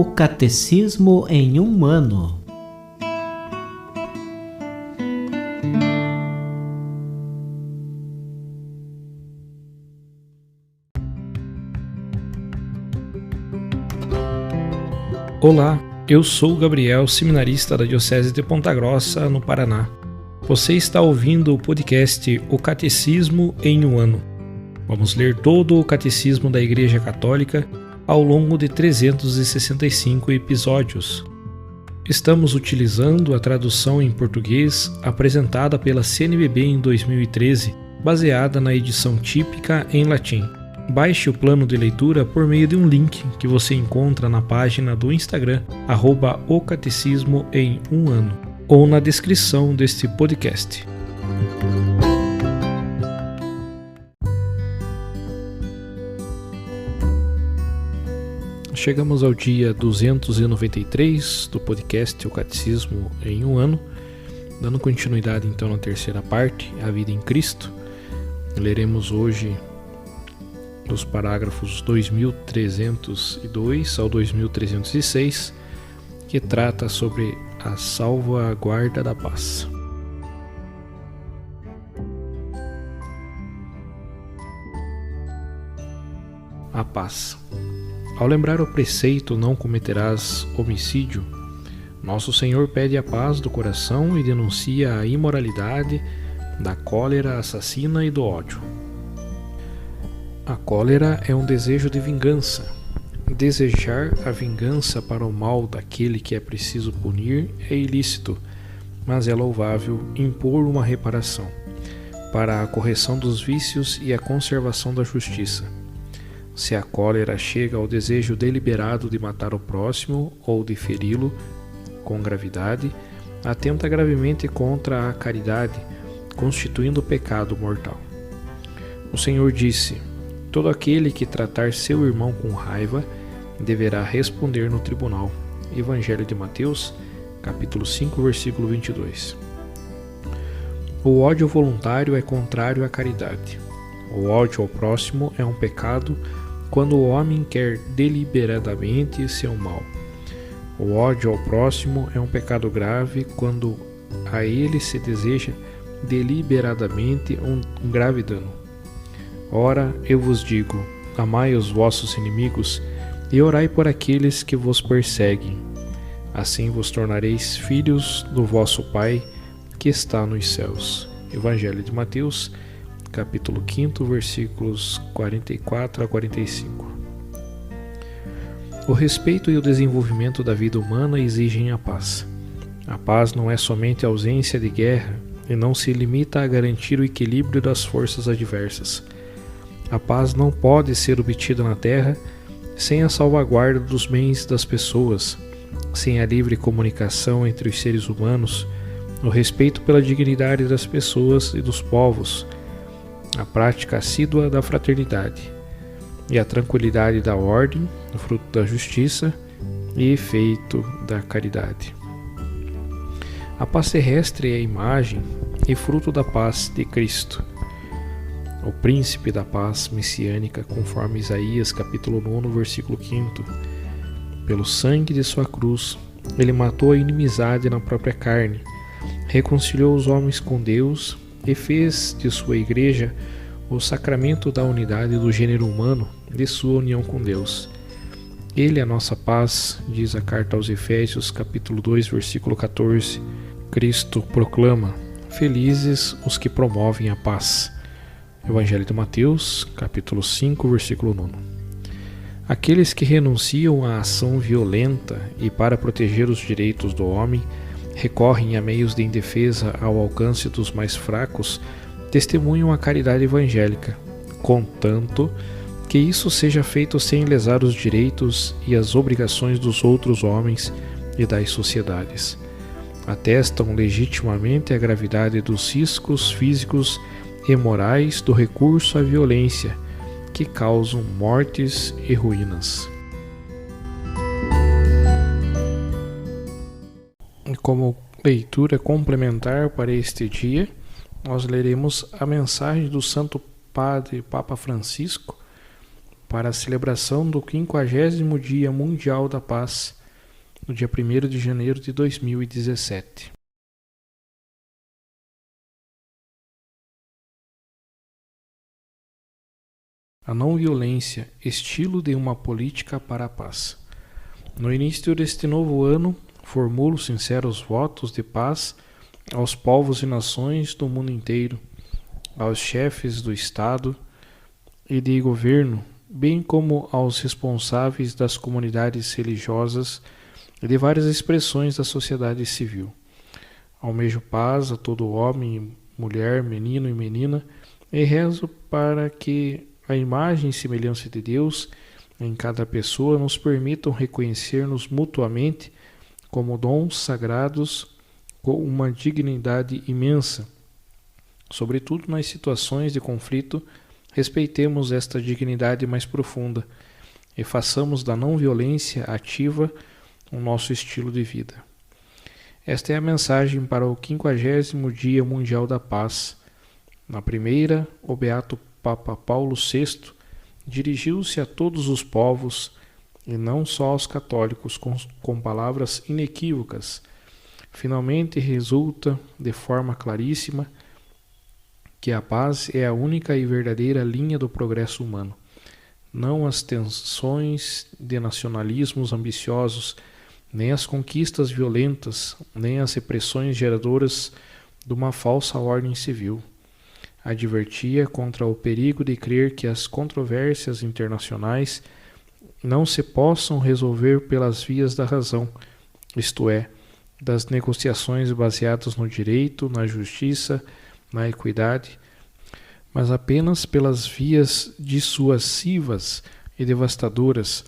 O Catecismo em um Ano. Olá, eu sou o Gabriel, seminarista da Diocese de Ponta Grossa, no Paraná. Você está ouvindo o podcast O Catecismo em um Ano. Vamos ler todo o Catecismo da Igreja Católica ao longo de 365 episódios. Estamos utilizando a tradução em português apresentada pela CNBB em 2013, baseada na edição típica em latim. Baixe o plano de leitura por meio de um link que você encontra na página do Instagram, @ocatecismo em um ano, ou na descrição deste podcast. Chegamos ao dia 293 do podcast O Catecismo em um Ano, dando continuidade então na terceira parte, a vida em Cristo. Leremos hoje dos parágrafos 2302 ao 2306, que trata sobre a salvaguarda da paz. A paz. Ao lembrar o preceito "não cometerás homicídio", Nosso Senhor pede a paz do coração e denuncia a imoralidade da cólera assassina e do ódio. A cólera é um desejo de vingança. Desejar a vingança para o mal daquele que é preciso punir é ilícito, mas é louvável impor uma reparação, para a correção dos vícios e a conservação da justiça. Se a cólera chega ao desejo deliberado de matar o próximo ou de feri-lo com gravidade, atenta gravemente contra a caridade, constituindo pecado mortal. O Senhor disse: todo aquele que tratar seu irmão com raiva deverá responder no tribunal. Evangelho de Mateus, capítulo 5, versículo 22. O ódio voluntário é contrário à caridade. O ódio ao próximo é um pecado quando o homem quer deliberadamente seu mal. O ódio ao próximo é um pecado grave quando a ele se deseja deliberadamente um grave dano. Ora, eu vos digo, amai os vossos inimigos e orai por aqueles que vos perseguem. Assim vos tornareis filhos do vosso Pai que está nos céus. Evangelho de Mateus, capítulo 5, versículos 44 a 45. O respeito e o desenvolvimento da vida humana exigem a paz. A paz não é somente a ausência de guerra e não se limita a garantir o equilíbrio das forças adversas. A paz não pode ser obtida na terra sem a salvaguarda dos bens das pessoas, sem a livre comunicação entre os seres humanos, o respeito pela dignidade das pessoas e dos povos, a prática assídua da fraternidade e a tranquilidade da ordem, fruto da justiça e efeito da caridade. A paz terrestre é a imagem e fruto da paz de Cristo, o príncipe da paz messiânica, conforme Isaías capítulo 9, versículo 5. Pelo sangue de sua cruz, ele matou a inimizade na própria carne, reconciliou os homens com Deus e fez de sua igreja o sacramento da unidade do gênero humano, de sua união com Deus. Ele é a nossa paz, diz a carta aos Efésios capítulo 2, versículo 14. Cristo proclama: felizes os que promovem a paz. Evangelho de Mateus, capítulo 5, versículo 9. Aqueles que renunciam à ação violenta e, para proteger os direitos do homem, recorrem a meios de indefesa ao alcance dos mais fracos, testemunham a caridade evangélica, contanto que isso seja feito sem lesar os direitos e as obrigações dos outros homens e das sociedades. Atestam legitimamente a gravidade dos riscos físicos e morais do recurso à violência, que causam mortes e ruínas. Como leitura complementar para este dia, nós leremos a mensagem do Santo Padre Papa Francisco para a celebração do 50º Dia Mundial da Paz, no dia 1º de janeiro de 2017. A não-violência, estilo de uma política para a paz. No início deste novo ano, formulo sinceros votos de paz aos povos e nações do mundo inteiro, aos chefes do Estado e de governo, bem como aos responsáveis das comunidades religiosas e de várias expressões da sociedade civil. Almejo paz a todo homem, mulher, menino e menina, e rezo para que a imagem e semelhança de Deus em cada pessoa nos permitam reconhecer-nos mutuamente como dons sagrados com uma dignidade imensa. Sobretudo nas situações de conflito, respeitemos esta dignidade mais profunda e façamos da não-violência ativa o nosso estilo de vida. Esta é a mensagem para o 50º Dia Mundial da Paz. Na primeira, o Beato Papa Paulo VI dirigiu-se a todos os povos e não só aos católicos com palavras inequívocas. Finalmente resulta de forma claríssima que a paz é a única e verdadeira linha do progresso humano. Não as tensões de nacionalismos ambiciosos, nem as conquistas violentas, nem as repressões geradoras de uma falsa ordem civil. Advertia contra o perigo de crer que as controvérsias internacionais não se possam resolver pelas vias da razão, isto é, das negociações baseadas no direito, na justiça, na equidade, mas apenas pelas vias dissuasivas e devastadoras.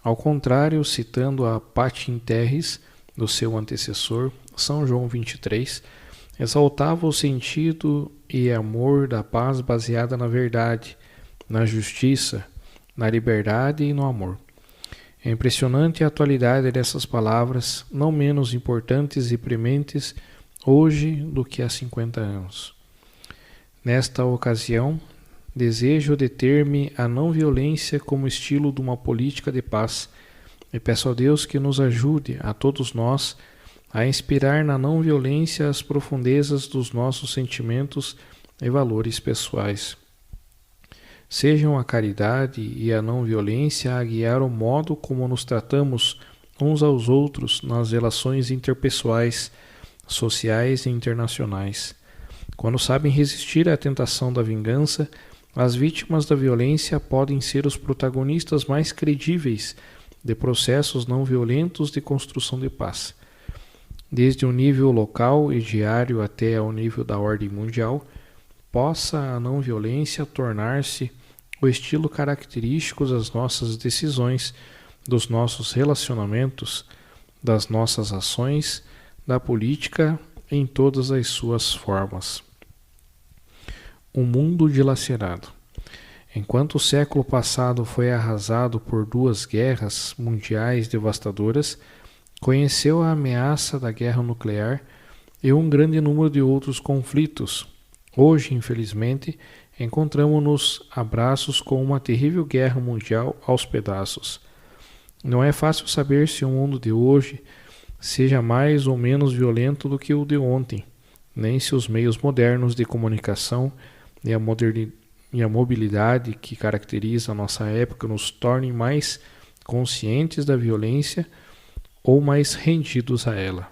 Ao contrário, citando a Pater Terris do seu antecessor, São João 23, exaltava o sentido e amor da paz baseada na verdade, na justiça, na liberdade e no amor. É impressionante a atualidade dessas palavras, não menos importantes e prementes hoje do que há 50 anos. Nesta ocasião, desejo deter-me à não-violência como estilo de uma política de paz e peço a Deus que nos ajude, a todos nós, a inspirar na não-violência as profundezas dos nossos sentimentos e valores pessoais. Sejam a caridade e a não-violência a guiar o modo como nos tratamos uns aos outros nas relações interpessoais, sociais e internacionais. Quando sabem resistir à tentação da vingança, as vítimas da violência podem ser os protagonistas mais credíveis de processos não violentos de construção de paz. Desde o nível local e diário até ao nível da ordem mundial, possa a não-violência tornar-se o estilo característico das nossas decisões, dos nossos relacionamentos, das nossas ações, da política em todas as suas formas. Um mundo dilacerado. Enquanto o século passado foi arrasado por 2 guerras mundiais devastadoras, conheceu a ameaça da guerra nuclear e um grande número de outros conflitos. Hoje, infelizmente, encontramos-nos a braços com uma terrível guerra mundial aos pedaços. Não é fácil saber se o mundo de hoje seja mais ou menos violento do que o de ontem, nem se os meios modernos de comunicação e a mobilidade que caracteriza a nossa época nos tornem mais conscientes da violência ou mais rendidos a ela.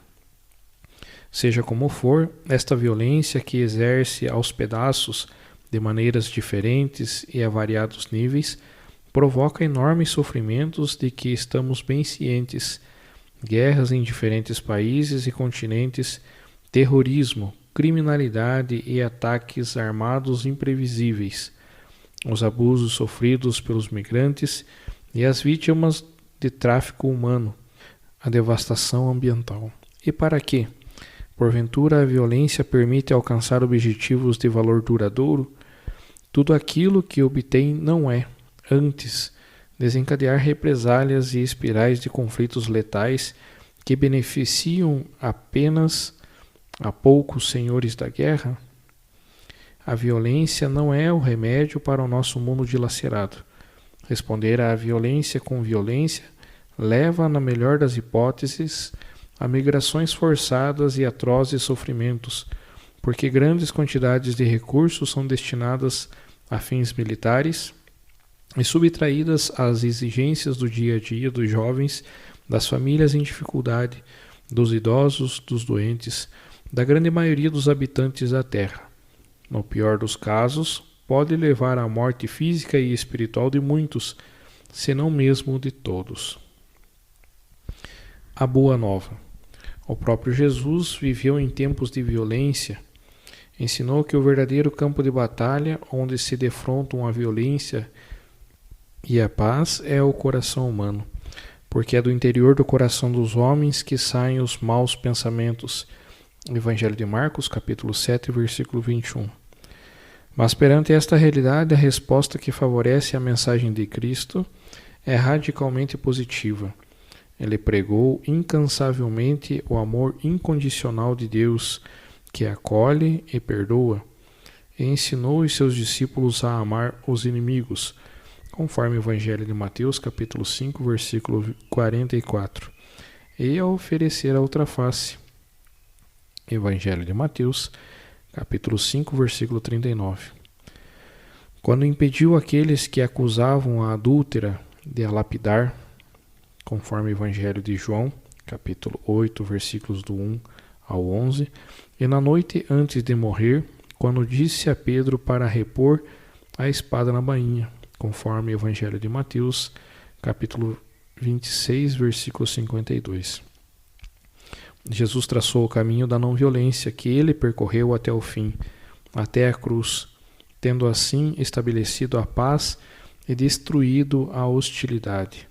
Seja como for, esta violência que exerce aos pedaços de maneiras diferentes e a variados níveis provoca enormes sofrimentos de que estamos bem cientes: guerras em diferentes países e continentes, terrorismo, criminalidade e ataques armados imprevisíveis, os abusos sofridos pelos migrantes e as vítimas de tráfico humano, a devastação ambiental. E para quê? Porventura a violência permite alcançar objetivos de valor duradouro? Tudo aquilo que obtém não é, antes, desencadear represálias e espirais de conflitos letais que beneficiam apenas a poucos senhores da guerra? A violência não é o remédio para o nosso mundo dilacerado. Responder à violência com violência leva, na melhor das hipóteses, a migrações forçadas e atrozes sofrimentos, porque grandes quantidades de recursos são destinadas a fins militares e subtraídas às exigências do dia a dia dos jovens, das famílias em dificuldade, dos idosos, dos doentes, da grande maioria dos habitantes da terra. No pior dos casos, pode levar à morte física e espiritual de muitos, se não mesmo de todos. A Boa Nova. O próprio Jesus viveu em tempos de violência. Ensinou que o verdadeiro campo de batalha, onde se defrontam a violência e a paz, é o coração humano, porque é do interior do coração dos homens que saem os maus pensamentos. Evangelho de Marcos, capítulo 7, versículo 21. Mas perante esta realidade, a resposta que favorece a mensagem de Cristo é radicalmente positiva. Ele pregou incansavelmente o amor incondicional de Deus, que acolhe e perdoa, e ensinou os seus discípulos a amar os inimigos, conforme o Evangelho de Mateus, capítulo 5, versículo 44, e a oferecer a outra face. Evangelho de Mateus, capítulo 5, versículo 39. Quando impediu aqueles que acusavam a adúltera de a lapidar, conforme o Evangelho de João, capítulo 8, versículos do 1 ao 11, e na noite antes de morrer, quando disse a Pedro para repor a espada na bainha, conforme o Evangelho de Mateus, capítulo 26, versículo 52. Jesus traçou o caminho da não-violência que ele percorreu até o fim, até a cruz, tendo assim estabelecido a paz e destruído a hostilidade.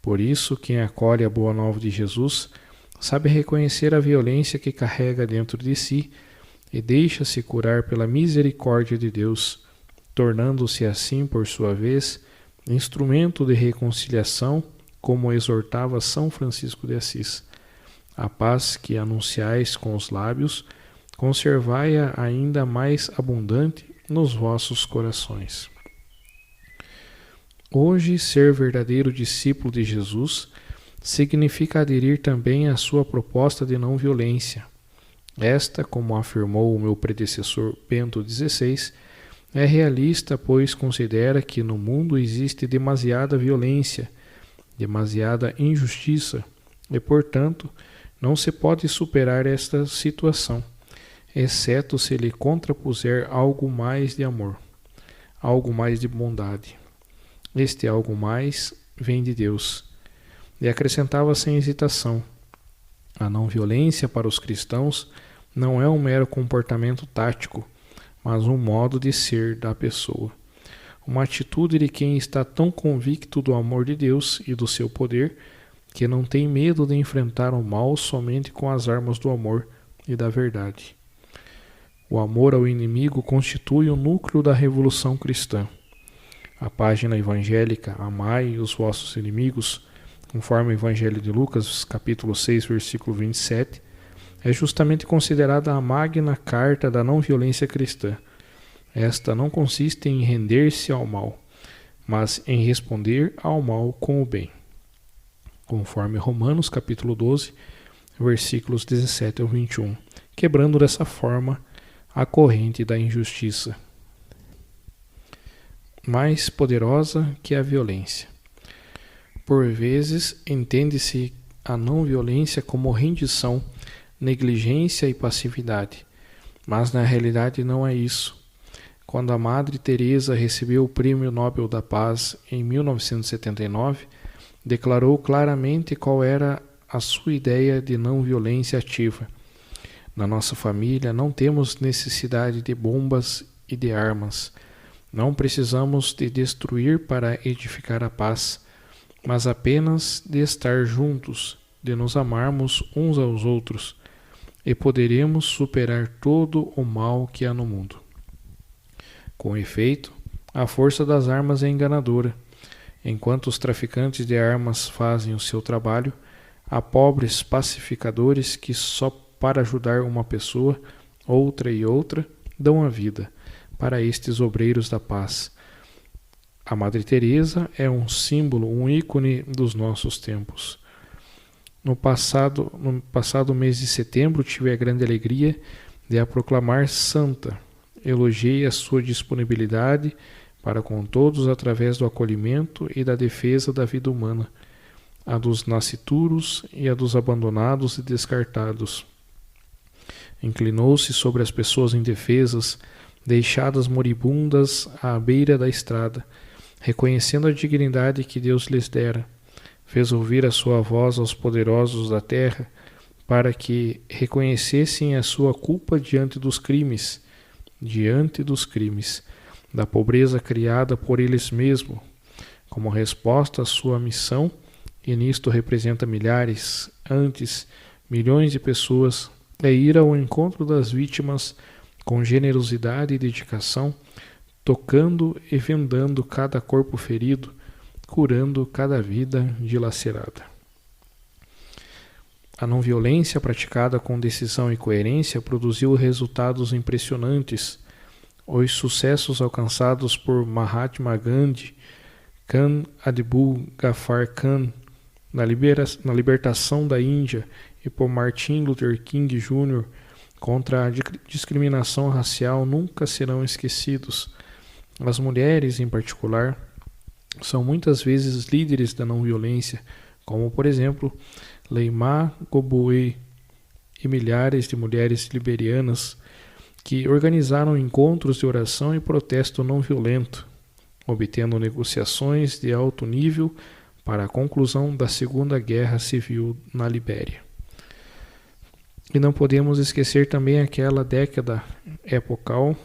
Por isso, quem acolhe a Boa Nova de Jesus sabe reconhecer a violência que carrega dentro de si e deixa-se curar pela misericórdia de Deus, tornando-se assim, por sua vez, instrumento de reconciliação, como exortava São Francisco de Assis. A paz que anunciais com os lábios, conservai-a ainda mais abundante nos vossos corações. Hoje, ser verdadeiro discípulo de Jesus significa aderir também à sua proposta de não violência. Esta, como afirmou o meu predecessor Bento XVI, é realista, pois considera que no mundo existe demasiada violência, demasiada injustiça e, portanto, não se pode superar esta situação, exceto se lhe contrapuser algo mais de amor, algo mais de bondade. Este algo mais vem de Deus. E acrescentava sem hesitação: a não-violência para os cristãos não é um mero comportamento tático, mas um modo de ser da pessoa. Uma atitude de quem está tão convicto do amor de Deus e do seu poder, que não tem medo de enfrentar o mal somente com as armas do amor e da verdade. O amor ao inimigo constitui o núcleo da revolução cristã. A página evangélica Amai os vossos inimigos, conforme o Evangelho de Lucas, capítulo 6, versículo 27, é justamente considerada a magna carta da não-violência cristã. Esta não consiste em render-se ao mal, mas em responder ao mal com o bem, conforme Romanos, capítulo 12, versículos 17 ao 21, quebrando dessa forma a corrente da injustiça. Mais poderosa que a violência. Por vezes, entende-se a não-violência como rendição, negligência e passividade, mas na realidade não é isso. Quando a Madre Teresa recebeu o Prêmio Nobel da Paz em 1979, declarou claramente qual era a sua ideia de não-violência ativa. Na nossa família não temos necessidade de bombas e de armas. Não precisamos de destruir para edificar a paz, mas apenas de estar juntos, de nos amarmos uns aos outros, e poderemos superar todo o mal que há no mundo. Com efeito, a força das armas é enganadora. Enquanto os traficantes de armas fazem o seu trabalho, há pobres pacificadores que só para ajudar uma pessoa, outra e outra, dão a vida para estes obreiros da paz. A Madre Teresa é um símbolo, um ícone dos nossos tempos. No passado mês de setembro, tive a grande alegria de a proclamar santa. Elogiei a sua disponibilidade para com todos através do acolhimento e da defesa da vida humana, a dos nascituros e a dos abandonados e descartados. Inclinou-se sobre as pessoas indefesas, deixadas moribundas à beira da estrada, reconhecendo a dignidade que Deus lhes dera. Fez ouvir a sua voz aos poderosos da terra, para que reconhecessem a sua culpa diante dos crimes, da pobreza criada por eles mesmos, como resposta à sua missão, e nisto representa milhares, antes milhões de pessoas, é ir ao encontro das vítimas com generosidade e dedicação, tocando e vendando cada corpo ferido, curando cada vida dilacerada. A não violência praticada com decisão e coerência produziu resultados impressionantes. Os sucessos alcançados por Mahatma Gandhi, Khan Abdul Ghaffar Khan, na libertação da Índia, e por Martin Luther King Jr. contra a discriminação racial nunca serão esquecidos. As mulheres, em particular, são muitas vezes líderes da não-violência, como, por exemplo, Leymah Gbowee e milhares de mulheres liberianas que organizaram encontros de oração e protesto não violento, obtendo negociações de alto nível para a conclusão da Segunda Guerra Civil na Libéria. E não podemos esquecer também aquela década epocal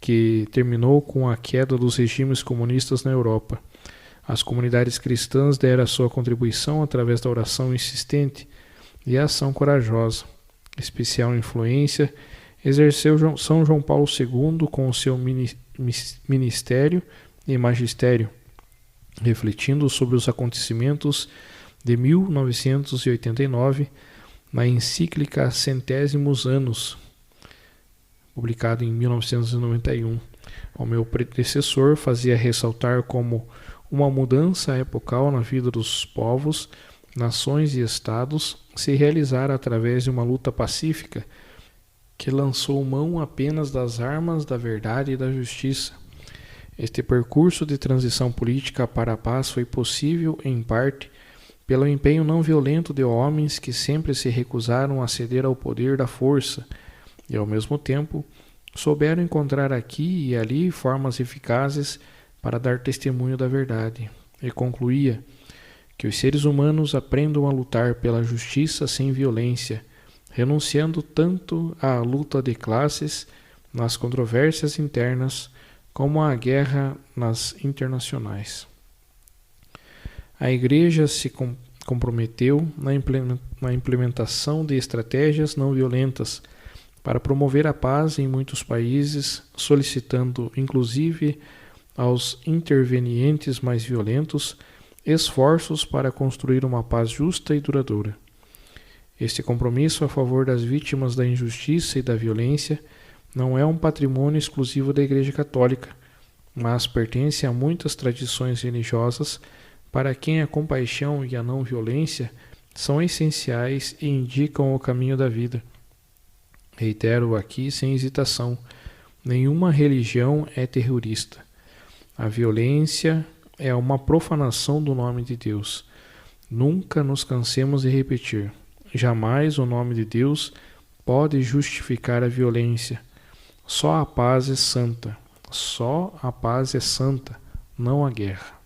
que terminou com a queda dos regimes comunistas na Europa. As comunidades cristãs deram a sua contribuição através da oração insistente e a ação corajosa. Especial influência exerceu São João Paulo II com o seu ministério e magistério, refletindo sobre os acontecimentos de 1989 na encíclica Centésimos Anos, publicado em 1991. O meu predecessor fazia ressaltar como uma mudança epocal na vida dos povos, nações e estados se realizara através de uma luta pacífica que lançou mão apenas das armas da verdade e da justiça. Este percurso de transição política para a paz foi possível, em parte, pelo empenho não violento de homens que sempre se recusaram a ceder ao poder da força e, ao mesmo tempo, souberam encontrar aqui e ali formas eficazes para dar testemunho da verdade. E concluía que os seres humanos aprendam a lutar pela justiça sem violência, renunciando tanto à luta de classes nas controvérsias internas como à guerra nas internacionais. A Igreja se comprometeu na implementação de estratégias não violentas para promover a paz em muitos países, solicitando, inclusive, aos intervenientes mais violentos esforços para construir uma paz justa e duradoura. Este compromisso a favor das vítimas da injustiça e da violência não é um patrimônio exclusivo da Igreja Católica, mas pertence a muitas tradições religiosas para quem a compaixão e a não violência são essenciais e indicam o caminho da vida. Reitero aqui sem hesitação, nenhuma religião é terrorista. A violência é uma profanação do nome de Deus. Nunca nos cansemos de repetir. Jamais o nome de Deus pode justificar a violência. Só a paz é santa. Só a paz é santa, não a guerra.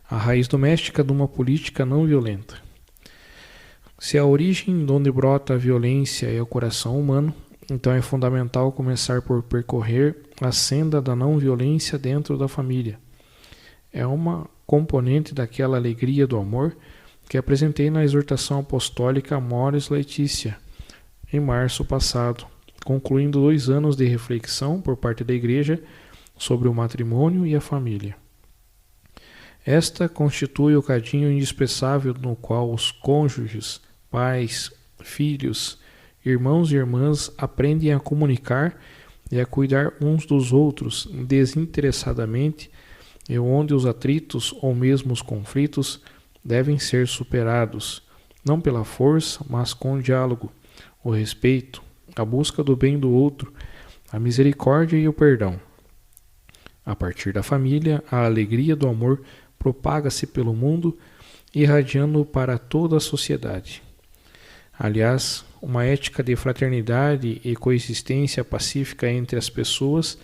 A raiz doméstica de uma política não violenta. Se a origem de onde brota a violência é o coração humano, então é fundamental começar por percorrer a senda da não violência dentro da família. É uma componente daquela alegria do amor que apresentei na exortação apostólica Amoris Laetitia, em março passado, concluindo 2 anos de reflexão por parte da Igreja sobre o matrimônio e a família. Esta constitui o cadinho indispensável no qual os cônjuges, pais, filhos, irmãos e irmãs aprendem a comunicar e a cuidar uns dos outros desinteressadamente e onde os atritos ou mesmo os conflitos devem ser superados, não pela força, mas com o diálogo, o respeito, a busca do bem do outro, a misericórdia e o perdão. A partir da família, a alegria do amor propaga-se pelo mundo, irradiando para toda a sociedade. Aliás, uma ética de fraternidade e coexistência pacífica entre as pessoas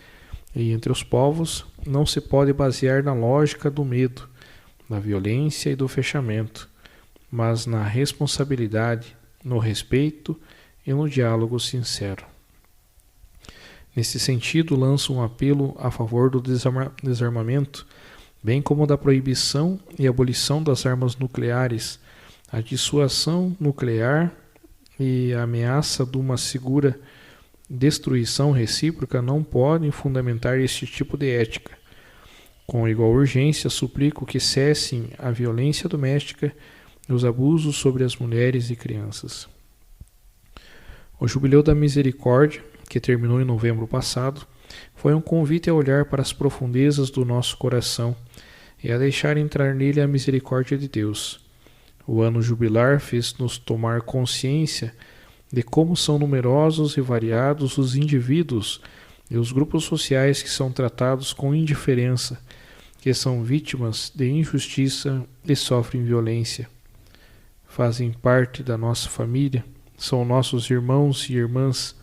e entre os povos não se pode basear na lógica do medo, da violência e do fechamento, mas na responsabilidade, no respeito e no diálogo sincero. Nesse sentido, lanço um apelo a favor do desarmamento, bem como da proibição e abolição das armas nucleares, a dissuasão nuclear e a ameaça de uma segura destruição recíproca não podem fundamentar este tipo de ética. Com igual urgência, suplico que cessem a violência doméstica e os abusos sobre as mulheres e crianças. O Jubileu da Misericórdia, que terminou em novembro passado, foi um convite a olhar para as profundezas do nosso coração e a deixar entrar nele a misericórdia de Deus. O ano jubilar fez-nos tomar consciência de como são numerosos e variados os indivíduos e os grupos sociais que são tratados com indiferença, que são vítimas de injustiça e sofrem violência. Fazem parte da nossa família, são nossos irmãos e irmãs.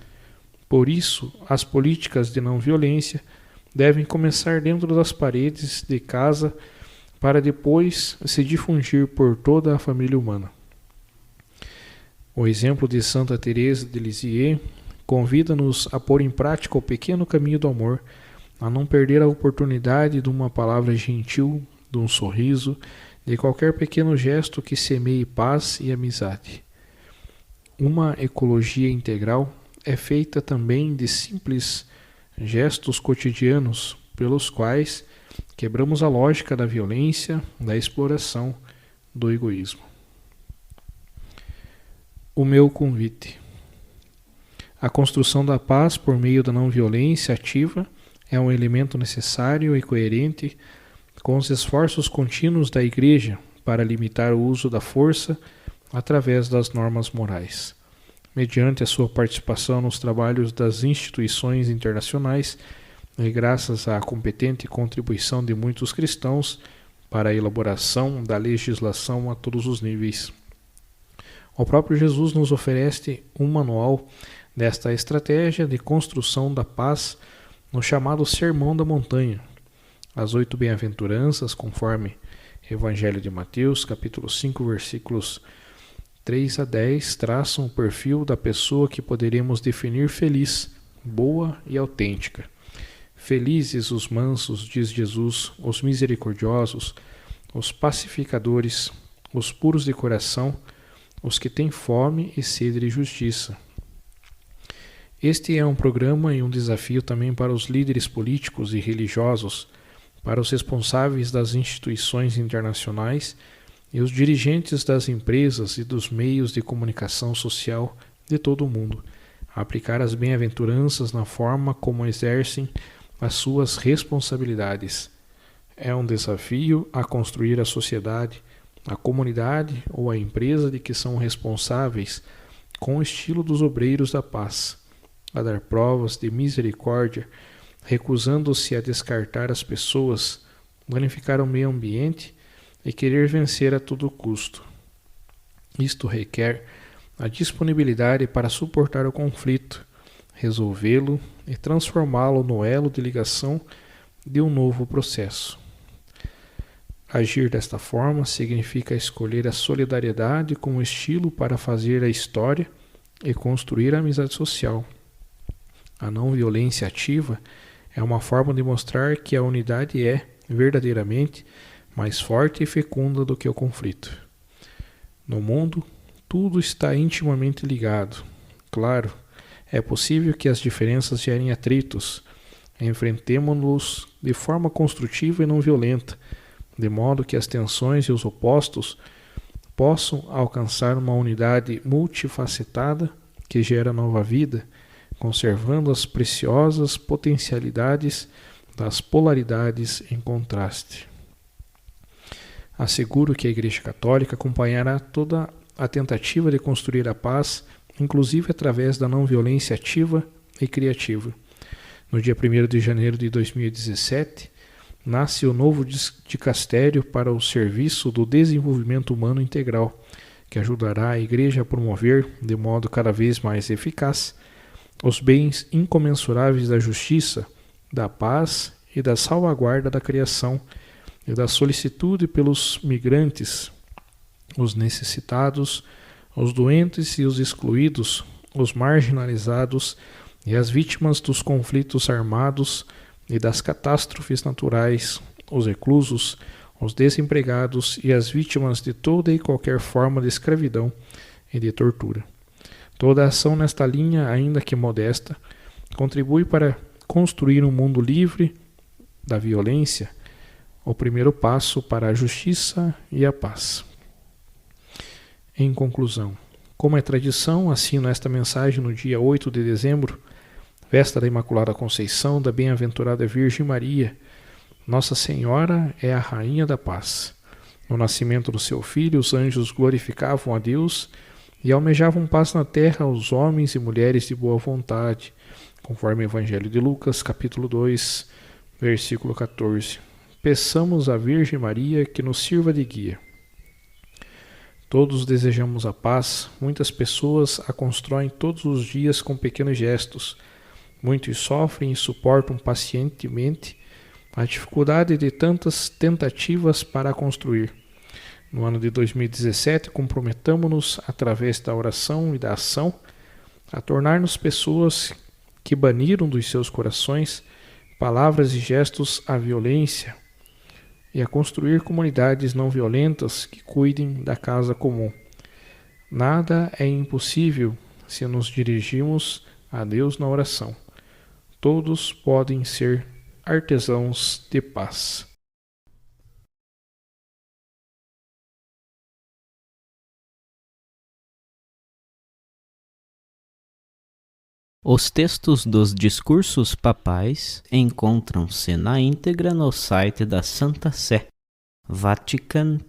Por isso, as políticas de não violência devem começar dentro das paredes de casa para depois se difundir por toda a família humana. O exemplo de Santa Teresa de Lisieux convida-nos a pôr em prática o pequeno caminho do amor, a não perder a oportunidade de uma palavra gentil, de um sorriso, de qualquer pequeno gesto que semeie paz e amizade. Uma ecologia integral é feita também de simples gestos cotidianos pelos quais quebramos a lógica da violência, da exploração, do egoísmo. O meu convite. A construção da paz por meio da não violência ativa é um elemento necessário e coerente com os esforços contínuos da Igreja para limitar o uso da força através das normas morais. Mediante a sua participação nos trabalhos das instituições internacionais e graças à competente contribuição de muitos cristãos para a elaboração da legislação a todos os níveis. O próprio Jesus nos oferece um manual desta estratégia de construção da paz no chamado Sermão da Montanha. As 8 bem-aventuranças, conforme Evangelho de Mateus, capítulo 5, versículos 3 a 10, traçam o perfil da pessoa que poderemos definir feliz, boa e autêntica. Felizes os mansos, diz Jesus, os misericordiosos, os pacificadores, os puros de coração, os que têm fome e sede de justiça. Este é um programa e um desafio também para os líderes políticos e religiosos, para os responsáveis das instituições internacionais e os dirigentes das empresas e dos meios de comunicação social de todo o mundo, a aplicar as bem-aventuranças na forma como exercem as suas responsabilidades. É um desafio a construir a sociedade, a comunidade ou a empresa de que são responsáveis com o estilo dos obreiros da paz, a dar provas de misericórdia, recusando-se a descartar as pessoas, danificar o meio ambiente e querer vencer a todo custo. Isto requer a disponibilidade para suportar o conflito, resolvê-lo e transformá-lo no elo de ligação de um novo processo. Agir desta forma significa escolher a solidariedade como estilo para fazer a história e construir a amizade social. A não violência ativa é uma forma de mostrar que a unidade é, verdadeiramente, mais forte e fecunda do que o conflito. No mundo, tudo está intimamente ligado. Claro, é possível que as diferenças gerem atritos. Enfrentemo-los de forma construtiva e não violenta, de modo que as tensões e os opostos possam alcançar uma unidade multifacetada que gera nova vida, conservando as preciosas potencialidades das polaridades em contraste. Asseguro que a Igreja Católica acompanhará toda a tentativa de construir a paz, inclusive através da não violência ativa e criativa. No dia 1º de janeiro de 2017, nasce o novo dicastério para o serviço do desenvolvimento humano integral, que ajudará a Igreja a promover, de modo cada vez mais eficaz, os bens incomensuráveis da justiça, da paz e da salvaguarda da criação e da solicitude pelos migrantes, os necessitados, os doentes e os excluídos, os marginalizados e as vítimas dos conflitos armados e das catástrofes naturais, os reclusos, os desempregados e as vítimas de toda e qualquer forma de escravidão e de tortura. Toda ação nesta linha, ainda que modesta, contribui para construir um mundo livre da violência, o primeiro passo para a justiça e a paz. Em conclusão, como é tradição, assino esta mensagem no dia 8 de dezembro, festa da Imaculada Conceição da Bem-aventurada Virgem Maria. Nossa Senhora é a Rainha da Paz. No nascimento do seu Filho, os anjos glorificavam a Deus e almejavam paz na terra aos homens e mulheres de boa vontade, conforme o Evangelho de Lucas, capítulo 2, versículo 14. Peçamos à Virgem Maria que nos sirva de guia. Todos desejamos a paz, muitas pessoas a constroem todos os dias com pequenos gestos. Muitos sofrem e suportam pacientemente a dificuldade de tantas tentativas para a construir. No ano de 2017, comprometamo-nos, através da oração e da ação, a tornar-nos pessoas que baniram dos seus corações palavras e gestos à violência e a construir comunidades não violentas que cuidem da casa comum. Nada é impossível se nos dirigimos a Deus na oração. Todos podem ser artesãos de paz. Os textos dos discursos papais encontram-se na íntegra no site da Santa Sé, vatican.va.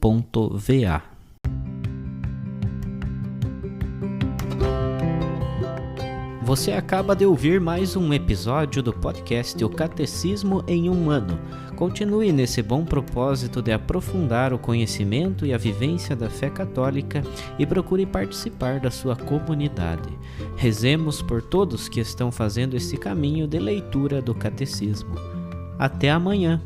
Você acaba de ouvir mais um episódio do podcast O Catecismo em um Ano. Continue nesse bom propósito de aprofundar o conhecimento e a vivência da fé católica e procure participar da sua comunidade. Rezemos por todos que estão fazendo esse caminho de leitura do Catecismo. Até amanhã!